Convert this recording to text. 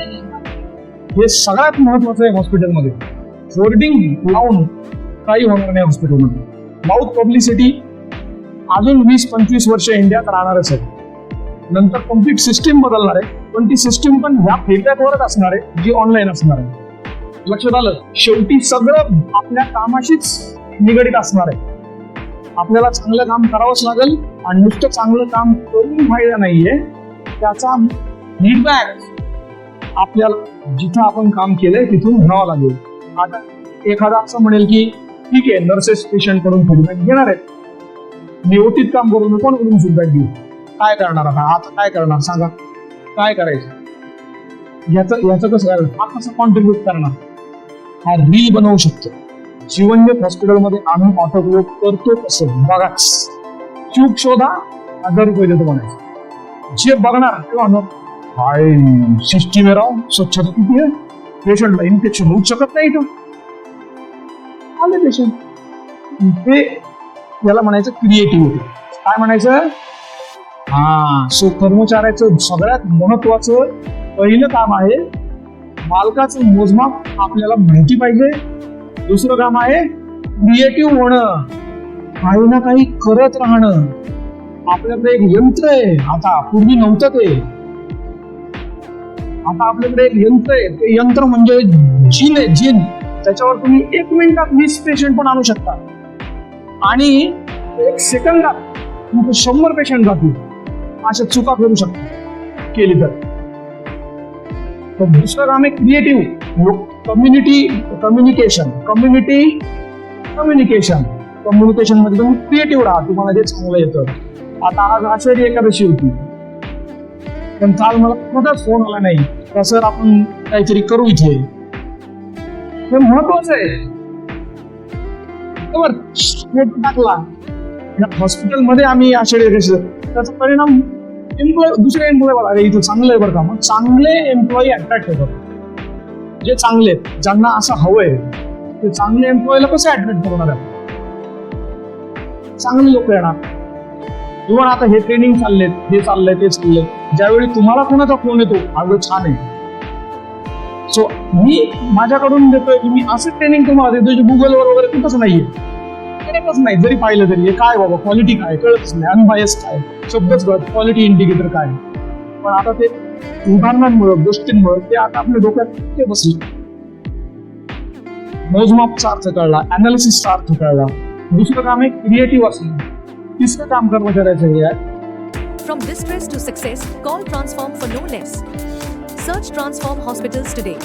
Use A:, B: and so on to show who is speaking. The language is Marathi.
A: हे सगळ्यात महत्वाचं आहे हॉस्पिटलमध्ये. होर्डिंग लावून काही होणार नाही हॉस्पिटलमध्ये. माउथ पब्लिसिटी अजून 20-25 वर्ष इंडियात राहणारच आहे. नंतर कम्प्लीट सिस्टीम बदलणार आहे, पण ती सिस्टीम पण ह्या फीडबॅकवरच असणार आहे जी ऑनलाईन असणार आहे. लक्षात आलं? शेवटी सगळं आपल्या कामाशीच निगडीत असणार आहे. आपल्याला चांगलं काम करावंच लागेल आणि नुसतं चांगलं काम करून फायदा नाहीये, त्याचा फीडबॅक आपल्याला जिथं आपण काम केलंय तिथून घ्यावं लागेल. आता एखादा असं म्हणेल की ठीक आहे, नर्सेस पेशंट कडून फीडबॅक घेणार आहेत, मी ओटीत काम करून कोणाकडून फीडबॅक घेऊ? काय करणार आता काय करणार सांगा? काय करायचं? याचं कसं करायचं? हा कसं कॉन्ट्रीब्युट करणार? हा रील बनवू शकतो. जीवनज्योत हॉस्पिटलमध्ये आम्ही ऑटोक्लेव करतो कसं बघाच. चूक शोधा, 1000 रुपये देतो म्हणायचं. जे बघणार ते म्हणणार काय सिस्टीम आहे राव, स्वच्छता किती आहे, पेशंटला इन्फेक्शन होऊ शकत नाही इथं. आले पेशंट, ते याला म्हणायचं क्रिएटिव्हिटी. काय म्हणायचं? सो कर्मचाऱ्याचं सगळ्यात महत्वाचं पहिलं काम आहे मालकाचं मोजमाप आपल्याला माहिती पाहिजे. दुसरं काम आहे क्रिएटिव्ह होणं, काही ना काही करत राहणं. आपल्याकडे एक यंत्र आहे, आता पूर्वी नव्हतं ते. आता आपल्याकडे एक यंत्र आहे, ते यंत्र म्हणजे जिन आहे, जिन. त्याच्यावर तुम्ही 1 मिनिटात 20 पेशंट पण आणू शकता आणि 1 सेकंदात तुमचे 100 पेशंट जातील. अशा चुका करू शकता केली तर. दुसरं काम आहे क्रिएटिव्ह कम्युनिकेशन मध्ये तुम्ही क्रिएटिव्ह राहा, तुम्हाला जे चांगलं येतं. आता आज आषाढी एकादशी होती, पण काल मला कोणाचाच फोन आला नाही का सर आपण काहीतरी करू इथे. हे महत्वाचं आहे. फोटो टाकला हॉस्पिटलमध्ये आम्ही आषाढी एकादशी, त्याचा परिणाम दुसरे एम्प्लॉय बघा, अरे इथं चांगलं आहे बरं का. मग चांगले एम्प्लॉई अट्रॅक्ट होतात. जे चांगले ज्यांना असं हवंय ते चांगले एम्प्लॉयला कसे अट्रॅक्ट करणार आहे? चांगले लोक येणार. इव्हन आता हे ट्रेनिंग चाललेत, हे चाललंय ते चाललंय, ज्यावेळी तुम्हाला कोणाचा फोन येतो अगं छान आहे, सो मी माझ्याकडून देतोय की मी असं ट्रेनिंग तुम्हाला देतोय जे गुगलवर वगैरे कुठंच नाहीये, कळतच नाही. जरी पाहिलं तरी हे काय बाबा क्वालिटी काय कळतच नाही, अनबायस काय शब्दच कळत, क्वालिटी इंडिकेटर काय. पण आता ते उदाहरणांमुळे गोष्टींमुळे ते आता आपल्या डोक्यात ते बसले. मोजमापचा अर्थ कळला, अनालिसिसचा अर्थ कळला. दुसरं काम आहे क्रिएटिव्ह असणं. तिसरं काम कर्मचाऱ्याचं हे आहे.
B: From distress to success, call Transform for no less. Search Transform Hospitals today.